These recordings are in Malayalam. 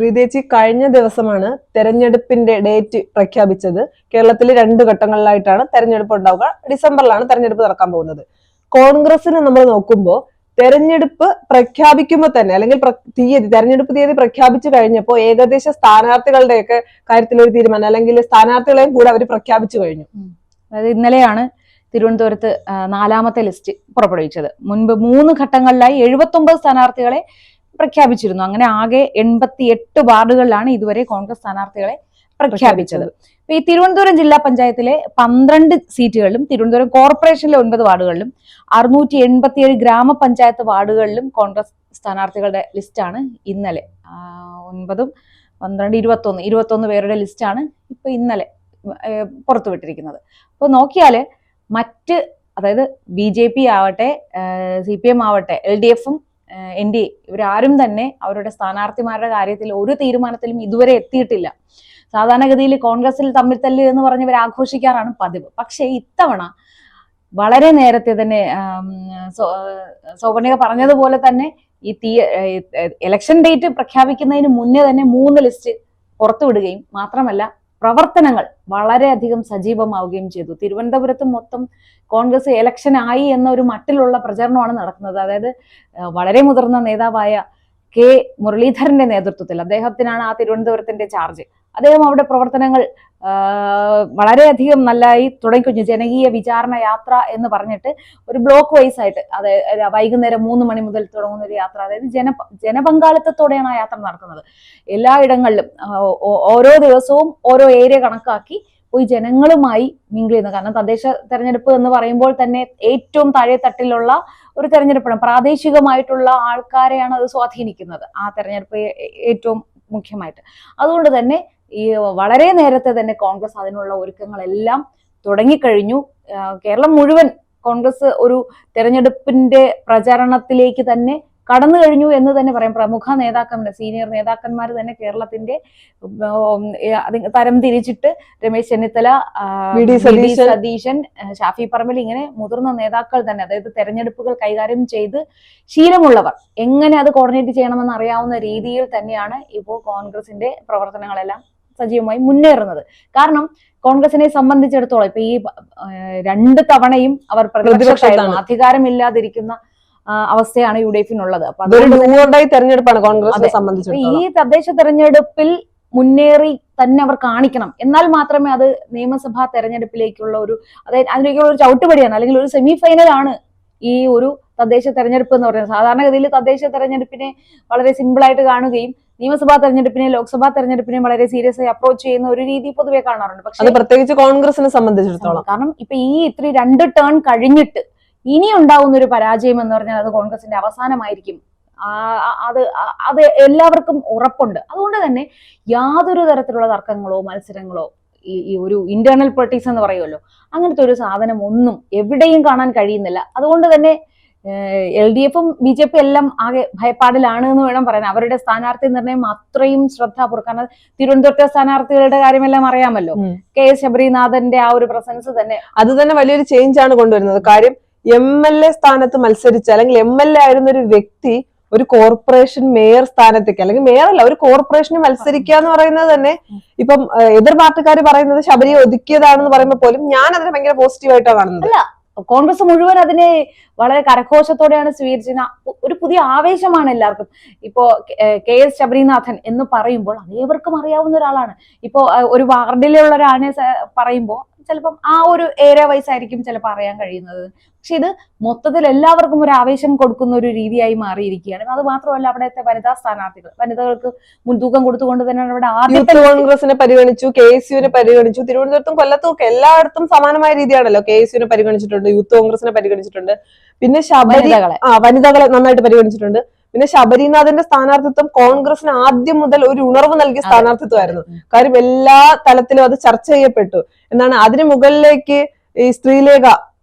ശ്രീദേച്ചി കഴിഞ്ഞ ദിവസമാണ് തെരഞ്ഞെടുപ്പിന്റെ ഡേറ്റ് പ്രഖ്യാപിച്ചത്. കേരളത്തിൽ 2 ഘട്ടങ്ങളിലായിട്ടാണ് തെരഞ്ഞെടുപ്പ് ഉണ്ടാവുക. ഡിസംബറിലാണ് തെരഞ്ഞെടുപ്പ് നടക്കാൻ പോകുന്നത്. കോൺഗ്രസിന് നമ്മൾ നോക്കുമ്പോൾ തെരഞ്ഞെടുപ്പ് പ്രഖ്യാപിക്കുമ്പോൾ തന്നെ അല്ലെങ്കിൽ തെരഞ്ഞെടുപ്പ് തീയതി പ്രഖ്യാപിച്ചു കഴിഞ്ഞപ്പോൾ ഏകദേശ സ്ഥാനാർത്ഥികളുടെയൊക്കെ കാര്യത്തിൽ ഒരു തീരുമാനം അല്ലെങ്കിൽ സ്ഥാനാർത്ഥികളെയും കൂടെ അവർ പ്രഖ്യാപിച്ചു കഴിഞ്ഞു. അതായത് ഇന്നലെയാണ് തിരുവനന്തപുരത്ത് 4ാമത്തെ ലിസ്റ്റ് പുറപ്പെടുവിച്ചത്. മുൻപ് 3 ഘട്ടങ്ങളിലായി 79 സ്ഥാനാർത്ഥികളെ പ്രഖ്യാപിച്ചിരുന്നു. അങ്ങനെ ആകെ 88 വാർഡുകളിലാണ് ഇതുവരെ കോൺഗ്രസ് സ്ഥാനാർത്ഥികളെ പ്രഖ്യാപിച്ചത്. ഈ തിരുവനന്തപുരം ജില്ലാ പഞ്ചായത്തിലെ 12 സീറ്റുകളിലും തിരുവനന്തപുരം കോർപ്പറേഷനിലെ 9 വാർഡുകളിലും 687 ഗ്രാമപഞ്ചായത്ത് വാർഡുകളിലും കോൺഗ്രസ് സ്ഥാനാർത്ഥികളുടെ ലിസ്റ്റാണ് ഇന്നലെ 9, 12, 21 പേരുടെ ലിസ്റ്റാണ് ഇപ്പൊ ഇന്നലെ പുറത്തുവിട്ടിരിക്കുന്നത്. അപ്പോൾ നോക്കിയാല് അതായത് BJP ആവട്ടെ, CPM ആവട്ടെ, LDFും NDA ഇവരാരും തന്നെ അവരുടെ സ്ഥാനാർത്ഥിമാരുടെ കാര്യത്തിൽ ഒരു തീരുമാനത്തിലും ഇതുവരെ എത്തിയിട്ടില്ല. സാധാരണഗതിയിൽ കോൺഗ്രസിൽ തമ്മിൽ തല്ല് എന്ന് പറഞ്ഞവർ ആഘോഷിക്കാറാണ് പതിവ്. പക്ഷേ ഇത്തവണ വളരെ നേരത്തെ തന്നെ സൗവർണിക പറഞ്ഞതുപോലെ തന്നെ ഇലക്ഷൻ ഡേറ്റ് പ്രഖ്യാപിക്കുന്നതിന് മുന്നേ തന്നെ 3 ലിസ്റ്റ് പുറത്തുവിടുകയും മാത്രമല്ല പ്രവർത്തനങ്ങൾ വളരെയധികം സജീവമാവുകയും ചെയ്തു. തിരുവനന്തപുരത്ത് മൊത്തം കോൺഗ്രസ് ഇലക്ഷൻ ആയി എന്നൊരു മട്ടിലുള്ള പ്രചരണമാണ് നടക്കുന്നത്. അതായത് വളരെ മുതിർന്ന നേതാവായ K. മുരളീധരന്റെ നേതൃത്വത്തിൽ അദ്ദേഹത്തിനാണ് ആ തിരുവനന്തപുരത്തിന്റെ ചാർജ്. അദ്ദേഹം അവിടെ പ്രവർത്തനങ്ങൾ വളരെയധികം നല്ലതായി തുടങ്ങിക്കഴിഞ്ഞു. ജനകീയ വിചാരണ യാത്ര എന്ന് പറഞ്ഞിട്ട് ഒരു ബ്ലോക്ക് വൈസ് ആയിട്ട്, അതായത് വൈകുന്നേരം 3 മണി മുതൽ തുടങ്ങുന്ന ഒരു യാത്ര, അതായത് ജനപങ്കാളിത്തത്തോടെയാണ് ആ യാത്ര നടക്കുന്നത്. എല്ലായിടങ്ങളിലും ഓരോ ദിവസവും ഓരോ ഏരിയ കണക്കാക്കി പോയി ജനങ്ങളുമായി മിങ്കിൾ ചെയ്യുന്നത്. കാരണം തദ്ദേശ തെരഞ്ഞെടുപ്പ് എന്ന് പറയുമ്പോൾ തന്നെ ഏറ്റവും താഴെ തട്ടിലുള്ള ഒരു തെരഞ്ഞെടുപ്പാണ്. പ്രാദേശികമായിട്ടുള്ള ആൾക്കാരെയാണ് അത് സ്വാധീനിക്കുന്നത്, ആ തെരഞ്ഞെടുപ്പ് ഏറ്റവും മുഖ്യമായിട്ട്. അതുകൊണ്ട് തന്നെ ഈ വളരെ നേരത്തെ തന്നെ കോൺഗ്രസ് അതിനുള്ള ഒരുക്കങ്ങളെല്ലാം തുടങ്ങിക്കഴിഞ്ഞു. കേരളം മുഴുവൻ കോൺഗ്രസ് ഒരു തെരഞ്ഞെടുപ്പിന്റെ പ്രചരണത്തിലേക്ക് തന്നെ കടന്നു കഴിഞ്ഞു എന്ന് തന്നെ പറയാം. പ്രമുഖ നേതാക്കന്മാർ, സീനിയർ നേതാക്കന്മാർ തന്നെ കേരളത്തിന്റെ തരം തിരിച്ചിട്ട് രമേശ് ചെന്നിത്തല, വി.ഡി. സതീശൻ, ഷാഫി പറമ്പിൽ, ഇങ്ങനെ മുതിർന്ന നേതാക്കൾ തന്നെ, അതായത് തെരഞ്ഞെടുപ്പുകൾ കൈകാര്യം ചെയ്ത് ശീലമുള്ളവർ, എങ്ങനെ അത് കോർഡിനേറ്റ് ചെയ്യണമെന്ന് അറിയാവുന്ന രീതിയിൽ തന്നെയാണ് ഇപ്പോൾ കോൺഗ്രസിന്റെ പ്രവർത്തനങ്ങളെല്ലാം സജീവമായി മുന്നേറുന്നത്. കാരണം കോൺഗ്രസിനെ സംബന്ധിച്ചിടത്തോളം ഇപ്പൊ ഈ 2 തവണയും അവർ പ്രതിപക്ഷത്തായിരുന്നു. അധികാരമില്ലാതിരിക്കുന്ന അവസ്ഥയാണ് UDF-നുള്ളത്. അപ്പൊ തെരഞ്ഞെടുപ്പാണ് കോൺഗ്രസിനെ സംബന്ധിച്ച്. ഈ തദ്ദേശ തെരഞ്ഞെടുപ്പിൽ മുന്നേറി തന്നെ അവർ കാണിക്കണം. എന്നാൽ മാത്രമേ അത് നിയമസഭാ തെരഞ്ഞെടുപ്പിലേക്കുള്ള അതായത് അതിലേക്കുള്ള ഒരു ചവിട്ടുപടിയാണ്, അല്ലെങ്കിൽ ഒരു സെമി ഫൈനലാണ് ഈ ഒരു തദ്ദേശ തെരഞ്ഞെടുപ്പ് എന്ന് പറയുന്നത്. സാധാരണഗതിയിൽ തദ്ദേശ തെരഞ്ഞെടുപ്പിനെ വളരെ സിമ്പിൾ ആയിട്ട് കാണുകയും നിയമസഭാ തെരഞ്ഞെടുപ്പിനെ, ലോക്സഭാ തെരഞ്ഞെടുപ്പിനെ വളരെ സീരിയസ് ആയി അപ്രോച്ച് ചെയ്യുന്ന ഒരു രീതി പൊതുവെ കാണാറുണ്ട്. പക്ഷേ പ്രത്യേകിച്ച് കോൺഗ്രസിനെ സംബന്ധിച്ചിടത്തോളം, കാരണം ഇപ്പൊ ഈ 2 ടേൺ കഴിഞ്ഞിട്ട് ഇനി ഉണ്ടാവുന്ന ഒരു പരാജയം എന്ന് പറഞ്ഞാൽ അത് കോൺഗ്രസിന്റെ അവസാനമായിരിക്കും. അത് എല്ലാവർക്കും ഉറപ്പുണ്ട്. അതുകൊണ്ട് തന്നെ യാതൊരു തരത്തിലുള്ള തർക്കങ്ങളോ മത്സരങ്ങളോ, ഈ ഒരു ഇന്റേണൽ പൊളിറ്റിക്സ് എന്ന് പറയുമല്ലോ, അങ്ങനത്തെ ഒരു സാധനം ഒന്നും എവിടെയും കാണാൻ കഴിയുന്നില്ല. അതുകൊണ്ട് തന്നെ LDFും BJP എല്ലാം ആകെ ഭയപ്പാടിലാണ് എന്ന് വേണം പറയാൻ. അവരുടെ സ്ഥാനാർത്ഥി നിർണയം അത്രയും ശ്രദ്ധാപൂർവ്വം, കാരണം തിരുവനന്തപുരത്തെ സ്ഥാനാർത്ഥികളുടെ കാര്യമെല്ലാം അറിയാമല്ലോ. KS ശബരിനാഥന്റെ ആ ഒരു പ്രസൻസ് തന്നെ അത് തന്നെ വലിയൊരു ചേഞ്ച് ആണ് കൊണ്ടുവരുന്നത്. കാര്യം MLA സ്ഥാനത്ത് മത്സരിച്ച അല്ലെങ്കിൽ MLA ആയിരുന്ന ഒരു വ്യക്തി ഒരു കോർപ്പറേഷൻ മേയർ സ്ഥാനത്തേക്ക്, അല്ലെങ്കിൽ മേയർ അല്ല, ഒരു കോർപ്പറേഷന് മത്സരിക്കുക എന്ന് പറയുന്നത് തന്നെ ഇപ്പം എതിർ പാർട്ടിക്കാർ പറയുന്നത് ശബരിയെ ഒതുക്കിയതാണെന്ന് പറയുമ്പോൾ പോലും ഞാൻ അതിനെ ഭയങ്കര പോസിറ്റീവായിട്ടാണ് കാണുന്നത്. അല്ല, കോൺഗ്രസ് മുഴുവൻ അതിനെ വളരെ കരഘോഷത്തോടെയാണ് സ്വീകരിച്ചത്. ഒരു പുതിയ ആവേശമാണ് എല്ലാവർക്കും. ഇപ്പോ KS ശബരിനാഥൻ എന്ന് പറയുമ്പോൾ അതേവർക്കും അറിയാവുന്ന ഒരാളാണ്. ഇപ്പോ ഒരു വാർഡിലുള്ള ഒരാളെ പറയുമ്പോൾ ചിലപ്പം ആ ഒരു ഏരിയ വൈസ് ആയിരിക്കും ചിലപ്പോൾ അറിയാൻ കഴിയുന്നത്. പക്ഷെ ഇത് മൊത്തത്തിൽ എല്ലാവർക്കും ഒരു ആവേശം കൊടുക്കുന്ന ഒരു രീതിയായി മാറിയിരിക്കുകയാണ്. അത് മാത്രമല്ല, അവിടുത്തെ വനിതാ സ്ഥാനാർത്ഥികൾ, വനിതകൾക്ക് മുൻതൂക്കം കൊടുത്തുകൊണ്ട് തന്നെയാണ് ഇവിടെ ആദ്യത്തെ കോൺഗ്രസിനെ പരിഗണിച്ചു, KSUവിനെ പരിഗണിച്ചു. തിരുവനന്തപുരത്തും കൊല്ലത്തും ഒക്കെ എല്ലായിടത്തും സമാനമായ രീതിയാണല്ലോ. KSUവിനെ പരിഗണിച്ചിട്ടുണ്ട്, യൂത്ത് കോൺഗ്രസിനെ പരിഗണിച്ചിട്ടുണ്ട്, പിന്നെ വനിതകളെ നന്നായിട്ട് പരിഗണിച്ചിട്ടുണ്ട്. പിന്നെ ശബരിനാഥന്റെ സ്ഥാനാർത്ഥിത്വം കോൺഗ്രസിന് ആദ്യം മുതൽ ഒരു ഉണർവ് നൽകിയ സ്ഥാനാർത്ഥിത്വമായിരുന്നു. കാര്യം എല്ലാ തലത്തിലും അത് ചർച്ച ചെയ്യപ്പെട്ടു. എന്നാണ് അതിന് മുകളിലേക്ക് ഈ സ്ത്രീലേഖ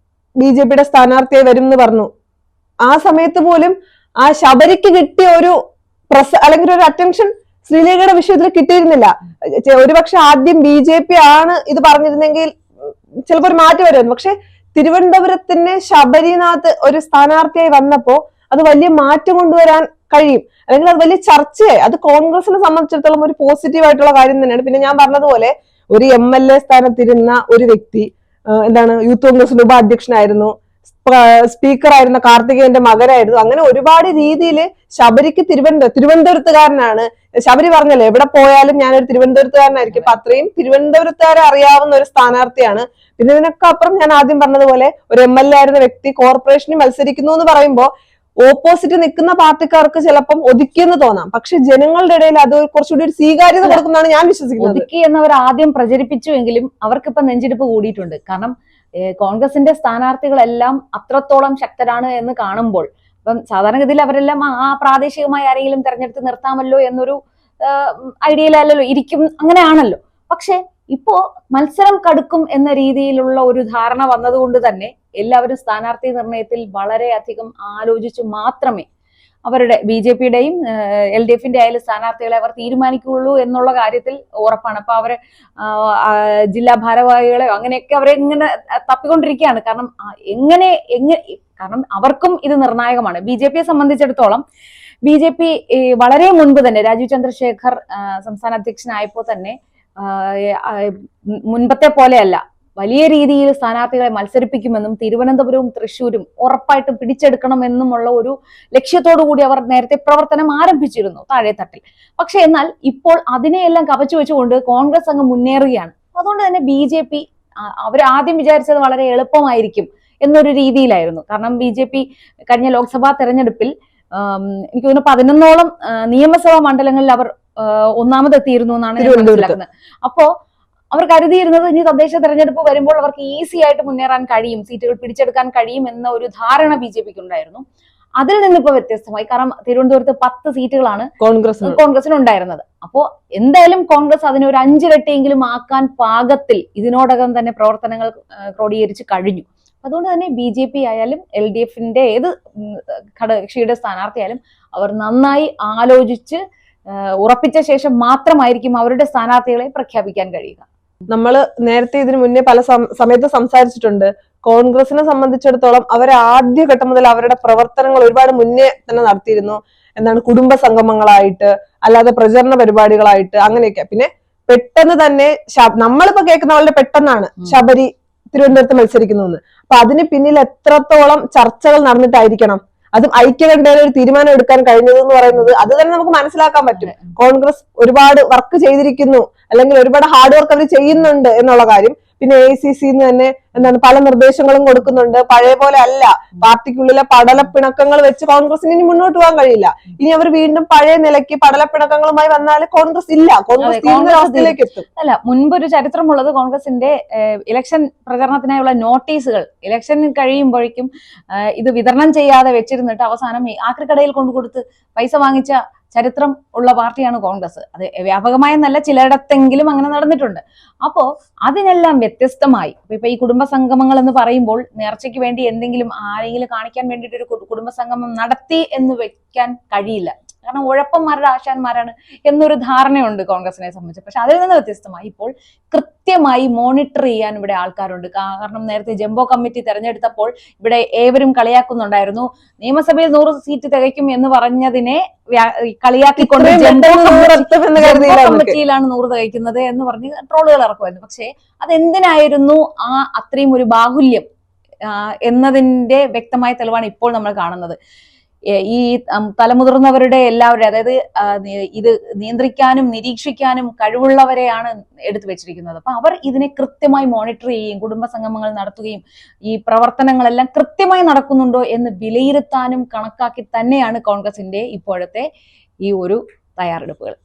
BJPയുടെ സ്ഥാനാർത്ഥിയായി വരും എന്ന് പറഞ്ഞു. ആ സമയത്ത് പോലും ആ ശബരിക്ക് കിട്ടിയ ഒരു അല്ലെങ്കിൽ ഒരു അറ്റൻഷൻ ശ്രീലേഖയുടെ വിഷയത്തിൽ കിട്ടിയിരുന്നില്ല. ഒരുപക്ഷെ ആദ്യം BJP ആണ് ഇത് പറഞ്ഞിരുന്നെങ്കിൽ ചിലപ്പോൾ ഒരു മാറ്റം വരുമായിരുന്നു. പക്ഷെ തിരുവനന്തപുരത്തിന് ശബരിനാഥ് ഒരു സ്ഥാനാർത്ഥിയായി വന്നപ്പോ അത് വലിയ മാറ്റം കൊണ്ടുവരാൻ കഴിയും, അല്ലെങ്കിൽ അത് വലിയ ചർച്ചയായി. അത് കോൺഗ്രസിനെ സംബന്ധിച്ചിടത്തോളം ഒരു പോസിറ്റീവ് ആയിട്ടുള്ള കാര്യം തന്നെയാണ്. പിന്നെ ഞാൻ പറഞ്ഞതുപോലെ ഒരു MLA സ്ഥാനത്തിരുന്ന ഒരു വ്യക്തി യൂത്ത് കോൺഗ്രസിന്റെ ഉപാധ്യക്ഷനായിരുന്നു, സ്പീക്കർ ആയിരുന്ന കാർത്തികേയന്റെ മകനായിരുന്നു. അങ്ങനെ ഒരുപാട് രീതിയിൽ ശബരിക്ക് തിരുവനന്തപുരത്തുകാരനാണ്. ശബരി പറഞ്ഞല്ലോ എവിടെ പോയാലും ഞാനൊരു തിരുവനന്തപുരത്തുകാരനായിരിക്കും. അപ്പൊ അത്രയും തിരുവനന്തപുരത്തുകാരെ അറിയാവുന്ന ഒരു സ്ഥാനാർത്ഥിയാണ്. പിന്നെ ഇതിനൊക്കെ അപ്പുറം ഞാൻ ആദ്യം പറഞ്ഞതുപോലെ ഒരു MLA ആയിരുന്ന വ്യക്തി കോർപ്പറേഷനിൽ മത്സരിക്കുന്നു എന്ന് പറയുമ്പോൾ ഓപ്പോസിറ്റ് നിൽക്കുന്ന പാർട്ടിക്കാർക്ക് ചിലപ്പം ഒതുക്കിയെന്ന് തോന്നാം, പക്ഷെ ജനങ്ങളുടെ ഇടയിൽ അത് കുറച്ചുകൂടി ഒരു സ്വീകാര്യത കൊടുക്കുന്നതാണ് ഞാൻ വിശ്വസിക്കുന്നത്. ഒതുക്കി എന്നവർ ആദ്യം പ്രചരിപ്പിച്ചുവെങ്കിലും അവർക്കിപ്പം നെഞ്ചിടിപ്പ് കൂടിയിട്ടുണ്ട്. കാരണം കോൺഗ്രസിന്റെ സ്ഥാനാർത്ഥികളെല്ലാം അത്രത്തോളം ശക്തരാണ് എന്ന് കാണുമ്പോൾ ഇപ്പം സാധാരണഗതിയിൽ അവരെല്ലാം ആ പ്രാദേശികമായി ആരെങ്കിലും തെരഞ്ഞെടുത്ത് നിർത്താമല്ലോ എന്നൊരു ഐഡിയയിലല്ലോ ഇരിക്കും, അങ്ങനെയാണല്ലോ. പക്ഷെ ഇപ്പോ മത്സരം കടുക്കും എന്ന രീതിയിലുള്ള ഒരു ധാരണ വന്നതുകൊണ്ട് തന്നെ എല്ലാവരും സ്ഥാനാർത്ഥി നിർണയത്തിൽ വളരെയധികം ആലോചിച്ചു മാത്രമേ അവരുടെ BJPയുടെയും LDFന്റെ ആയാലും സ്ഥാനാർത്ഥികളെ അവർ തീരുമാനിക്കുകയുള്ളൂ എന്നുള്ള കാര്യത്തിൽ ഉറപ്പാണ്. അപ്പൊ അവരെ ജില്ലാ ഭാരവാഹികളെയോ അങ്ങനെയൊക്കെ അവരെ ഇങ്ങനെ തപ്പിക്കൊണ്ടിരിക്കുകയാണ്. കാരണം കാരണം അവർക്കും ഇത് നിർണായകമാണ്. BJPയെ സംബന്ധിച്ചിടത്തോളം BJP വളരെ മുൻപ് തന്നെ രാജീവ് ചന്ദ്രശേഖർ സംസ്ഥാന അധ്യക്ഷനായപ്പോൾ തന്നെ മുൻപത്തെ പോലെയല്ല, വലിയ രീതിയിൽ സ്ഥാനാർത്ഥികളെ മത്സരിപ്പിക്കുമെന്നും തിരുവനന്തപുരവും തൃശ്ശൂരും ഉറപ്പായിട്ടും പിടിച്ചെടുക്കണമെന്നുമുള്ള ഒരു ലക്ഷ്യത്തോടു കൂടി അവർ നേരത്തെ പ്രവർത്തനം ആരംഭിച്ചിരുന്നു താഴെത്തട്ടിൽ. പക്ഷെ എന്നാൽ ഇപ്പോൾ അതിനെയെല്ലാം കവച്ചു വെച്ചുകൊണ്ട് കോൺഗ്രസ് അങ്ങ് മുന്നേറുകയാണ്. അതുകൊണ്ട് തന്നെ BJP അവർ ആദ്യം വിചാരിച്ചത് വളരെ എളുപ്പമായിരിക്കും എന്നൊരു രീതിയിലായിരുന്നു. കാരണം BJP കഴിഞ്ഞ ലോക്സഭാ തെരഞ്ഞെടുപ്പിൽ എനിക്ക് തോന്നുന്നു 11ഓളം നിയമസഭാ മണ്ഡലങ്ങളിൽ അവർ ഒന്നാമതെത്തിയിരുന്നു എന്നാണ് ഞാൻ മനസ്സിലാക്കുന്നത്. അപ്പോ അവർ കരുതിയിരുന്നത് ഇനി തദ്ദേശ തെരഞ്ഞെടുപ്പ് വരുമ്പോൾ അവർക്ക് ഈസി ആയിട്ട് മുന്നേറാൻ കഴിയും, സീറ്റുകൾ പിടിച്ചെടുക്കാൻ കഴിയും എന്ന ഒരു ധാരണ BJPക്ക് ഉണ്ടായിരുന്നു. അതിൽ നിന്നിപ്പോ വ്യത്യസ്തമായി. കാരണം തിരുവനന്തപുരത്ത് 10 സീറ്റുകളാണ് കോൺഗ്രസിന് ഉണ്ടായിരുന്നത്. അപ്പോ എന്തായാലും കോൺഗ്രസ് അതിനെ ഒരു 5 ഇരട്ടിയെങ്കിലും ആക്കാൻ പാകത്തിൽ ഇതിനോടകം തന്നെ പ്രവർത്തനങ്ങൾ ക്രോഡീകരിച്ച് കഴിഞ്ഞു. അതുകൊണ്ട് തന്നെ BJP ആയാലും LDFന്റെ ഏത് ഘടകകക്ഷിയുടെ സ്ഥാനാർത്ഥിയായാലും അവർ നന്നായി ആലോചിച്ച് ഉറപ്പിച്ച ശേഷം മാത്രമായിരിക്കും അവരുടെ സ്ഥാനാർത്ഥികളെ പ്രഖ്യാപിക്കാൻ കഴിയുക. നമ്മൾ നേരത്തെ ഇതിനു മുന്നേ പല സമയത്ത് സംസാരിച്ചിട്ടുണ്ട്. കോൺഗ്രസിനെ സംബന്ധിച്ചിടത്തോളം അവർ ആദ്യഘട്ടം മുതൽ അവരുടെ പ്രവർത്തനങ്ങൾ ഒരുപാട് മുന്നേ തന്നെ നടത്തിയിരുന്നു. കുടുംബ സംഗമങ്ങളായിട്ട്, അല്ലാതെ പ്രചരണ പരിപാടികളായിട്ട്, അങ്ങനെയൊക്കെ. പിന്നെ പെട്ടെന്ന് തന്നെ നമ്മളിപ്പോ കേൾക്കുന്ന വളരെ പെട്ടെന്നാണ് ശബരി തിരുവനന്തപുരത്ത് മത്സരിക്കുന്നു എന്ന്. അപ്പൊ അതിന് പിന്നിൽ എത്രത്തോളം ചർച്ചകൾ നടന്നിട്ടായിരിക്കണം, അതും ഐക്യകണ്ഠേന ഒരു തീരുമാനം എടുക്കാൻ കഴിഞ്ഞത് എന്ന് പറയുന്നത് അത് തന്നെ നമുക്ക് മനസ്സിലാക്കാൻ പറ്റും. കോൺഗ്രസ് ഒരുപാട് വർക്ക് ചെയ്തിരിക്കുന്നു, അല്ലെങ്കിൽ ഒരുപാട് ഹാർഡ് വർക്ക് അവർ ചെയ്യുന്നുണ്ട് എന്നുള്ള കാര്യം. പിന്നെ AICC തന്നെ പല നിർദ്ദേശങ്ങളും കൊടുക്കുന്നുണ്ട്. പഴയ പോലെ അല്ല, പാർട്ടിക്കുള്ളിലെ പടലപ്പിണക്കങ്ങൾ വെച്ച് കോൺഗ്രസിന് ഇനി മുന്നോട്ട് പോകാൻ കഴിയില്ല. ഇനി അവർ വീണ്ടും പഴയ നിലയ്ക്ക് പടലപ്പിണക്കങ്ങളുമായി വന്നാൽ കോൺഗ്രസ് ഇല്ല, കോൺഗ്രസിലേക്ക് എത്തും. അല്ല, മുൻപൊരു ചരിത്രമുള്ളത് കോൺഗ്രസിന്റെ ഇലക്ഷൻ പ്രചരണത്തിനായുള്ള നോട്ടീസുകൾ ഇലക്ഷൻ കഴിയുമ്പോഴേക്കും ഇത് വിതരണം ചെയ്യാതെ വെച്ചിരുന്നിട്ട് അവസാനം ആക്രിക്കടയിൽ കൊണ്ടുകൊടുത്ത് പൈസ വാങ്ങിച്ച ചരിത്രം ഉള്ള പാർട്ടിയാണ് കോൺഗ്രസ്. അത് വ്യാപകമായെന്നല്ല, ചിലയിടത്തെങ്കിലും അങ്ങനെ നടന്നിട്ടുണ്ട്. അപ്പോ അതിനെല്ലാം വ്യത്യസ്തമായി ഇപ്പൊ ഈ കുടുംബ സംഗമങ്ങൾ എന്ന് പറയുമ്പോൾ നേർച്ചയ്ക്ക് വേണ്ടി എന്തെങ്കിലും ആരെങ്കിലും കാണിക്കാൻ വേണ്ടിയിട്ട് ഒരു കുടുംബ സംഗമം നടത്തി എന്ന് വെക്കാൻ കഴിയില്ല. കാരണം ഉഴപ്പന്മാരുടെ ആശാന്മാരാണ് എന്നൊരു ധാരണയുണ്ട് കോൺഗ്രസിനെ സംബന്ധിച്ച്. പക്ഷെ അതിൽ നിന്ന് വ്യത്യസ്തമായി ഇപ്പോൾ കൃത്യമായി മോണിറ്റർ ചെയ്യാൻ ഇവിടെ ആൾക്കാരുണ്ട്. കാരണം നേരത്തെ ജംബോ കമ്മിറ്റി തെരഞ്ഞെടുത്തപ്പോൾ ഇവിടെ ഏവരും കളിയാക്കുന്നുണ്ടായിരുന്നു, നിയമസഭയിൽ 100 സീറ്റ് തികയ്ക്കും എന്ന് പറഞ്ഞതിനെ കളിയാക്കിക്കൊണ്ട് ജംബോ കമ്മിറ്റിയിലാണ് 100 തികയ്ക്കുന്നത് എന്ന് പറഞ്ഞ് ട്രോളുകൾ ഇറക്കുമായിരുന്നു. പക്ഷെ അതെന്തിനായിരുന്നു അത്രയും ഒരു ബാഹുല്യം എന്നതിന്റെ വ്യക്തമായ തെളിവാണ് ഇപ്പോൾ നമ്മൾ കാണുന്നത്. ഈ തലമുതിർന്നവരുടെ എല്ലാവരും, അതായത് ഇത് നിയന്ത്രിക്കാനും നിരീക്ഷിക്കാനും കഴിവുള്ളവരെയാണ് എടുത്തു വെച്ചിരിക്കുന്നത്. അപ്പൊ അവർ ഇതിനെ കൃത്യമായി മോണിറ്റർ ചെയ്യുകയും കുടുംബ സംഗമങ്ങൾ നടത്തുകയും ഈ പ്രവർത്തനങ്ങളെല്ലാം കൃത്യമായി നടക്കുന്നുണ്ടോ എന്ന് വിലയിരുത്താനും കണക്കാക്കി തന്നെയാണ് കോൺഗ്രസിന്റെ ഇപ്പോഴത്തെ ഈ ഒരു തയ്യാറെടുപ്പുകൾ.